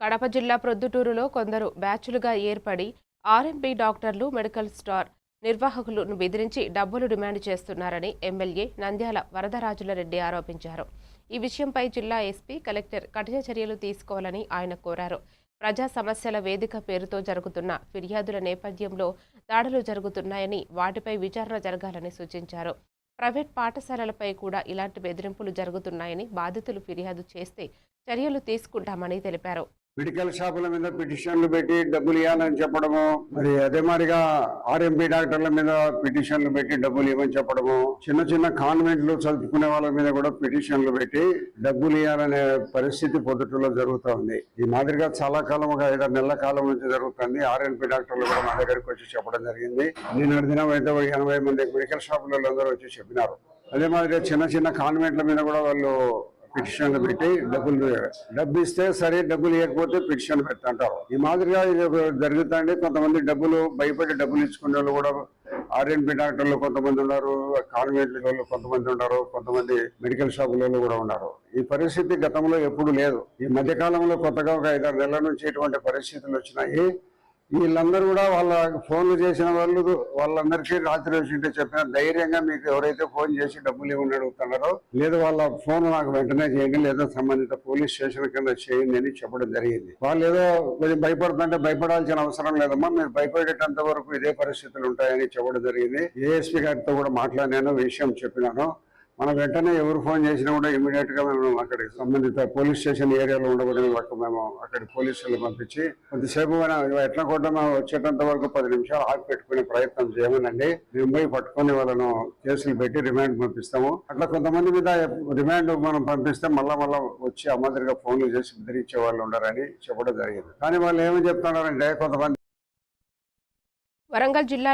కడప జిల్లా ప్రొద్దుటూరులో కొందరు బ్యాచ్లుగా ఏర్పడి ఆర్ఎంపీ డాక్టర్లు, మెడికల్ స్టార్ నిర్వాహకులను బెదిరించి డబ్బులు డిమాండ్ చేస్తున్నారని ఎమ్మెల్యే నంద్యాల వరదరాజులరెడ్డి ఆరోపించారు. ఈ విషయంపై జిల్లా ఎస్పీ, కలెక్టర్ కఠిన చర్యలు తీసుకోవాలని ఆయన కోరారు. ప్రజా సమస్యల వేదిక పేరుతో జరుగుతున్న ఫిర్యాదుల నేపథ్యంలో దాడులు జరుగుతున్నాయని, వాటిపై విచారణ జరగాలని సూచించారు. ప్రైవేట్ పాఠశాలలపై కూడా ఇలాంటి బెదిరింపులు జరుగుతున్నాయని, బాధితులు ఫిర్యాదు చేస్తే చర్యలు తీసుకుంటామని తెలిపారు. మెడికల్ షాపుల మీద పిటిషన్లు పెట్టి డబ్బులు ఇవ్వాలని చెప్పడము, మరి అదే మాదిరిగా ఆర్ఎంపీ డాక్టర్ల మీద పిటిషన్లు పెట్టి డబ్బులు ఇవ్వని చెప్పడము, చిన్న చిన్న కాన్వెంట్లు చదువుకునే వాళ్ళ మీద కూడా పిటిషన్లు పెట్టి డబ్బులు ఇవ్వాలనే పరిస్థితి పొద్దుటలో జరుగుతూ ఉంది. ఈ మాదిరిగా చాలా కాలం, ఒక 5-6 నెలల కాలం నుంచి జరుగుతుంది. ఆర్ఎంపీ డాక్టర్లు కూడా మా దగ్గరికి వచ్చి చెప్పడం జరిగింది. నిన్నటి దినం అయితే 80 మంది మెడికల్ షాపులలో అందరూ వచ్చి చెప్పినారు. అదే మాదిరిగా చిన్న చిన్న కాన్వెంట్ల మీద కూడా వాళ్ళు పిటిషన్లు పెట్టి డబ్బు ఇస్తే సరే, డబ్బులు ఇవ్వకపోతే పిటిషన్ పెడతాంటారు. ఈ మాదిరిగా ఇది జరుగుతుంది. కొంతమంది డబ్బులు భయపడి డబ్బులు ఇచ్చుకునే వాళ్ళు కూడా ఆర్ఎంపీ డాక్టర్లు కొంతమంది ఉన్నారు, కాన్వెంట్ల వాళ్ళు కొంతమంది ఉన్నారు, కొంతమంది మెడికల్ షాపులలో కూడా ఉన్నారు. ఈ పరిస్థితి గతంలో ఎప్పుడు లేదు. ఈ మధ్యకాలంలో కొత్తగా ఒక 5-6 నెలల నుంచి ఇటువంటి పరిస్థితులు వచ్చినాయి. వీళ్ళందరూ కూడా వాళ్ళ ఫోన్లు చేసిన వాళ్ళందరికీ రాత్రి వచ్చింటే చెప్పిన ధైర్యంగా, మీకు ఎవరైతే ఫోన్ చేసి డబ్బులు ఇవ్వని అడుగుతున్నారో లేదు, వాళ్ళ ఫోన్ నాకు వెంటనే చేయండి, లేదా సంబంధిత పోలీస్ స్టేషన్ కింద చేయండి అని చెప్పడం జరిగింది. వాళ్ళు ఏదో కొంచెం భయపడుతుంటే భయపడాల్సిన అవసరం లేదమ్మా, మీరు భయపడేటంత వరకు ఇదే పరిస్థితులు ఉంటాయని చెప్పడం జరిగింది. ఏఎస్పీ గారితో కూడా మాట్లాడినాను, విషయం చెప్పినాను. మనం వెంటనే ఎవరు ఫోన్ చేసినా కూడా ఇమీడియట్ గా మేము అక్కడికి సంబంధిత పోలీస్ స్టేషన్ ఏరియాలో ఉండబోతున్న మేము అక్కడి పోలీసులు పంపించి కొద్దిసేపు ఎట్లా కూడా మేము వచ్చేటంత వరకు 10 నిమిషాలు ఆగి పెట్టుకునే ప్రయత్నం చేయమనండి. మేము పోయి పట్టుకుని వాళ్ళను కేసులు పెట్టి రిమాండ్ పంపిస్తాము. అట్లా కొంతమంది మీద రిమాండ్ మనం పంపిస్తే మళ్ళా వచ్చి అమాదిరిగా ఫోన్లు చేసి బెదిరించే వాళ్ళు ఉండరని చెప్పడం జరిగింది. కానీ వాళ్ళు ఏమని చెప్తున్నారంటే, కొంతమంది వరంగల్ జిల్లా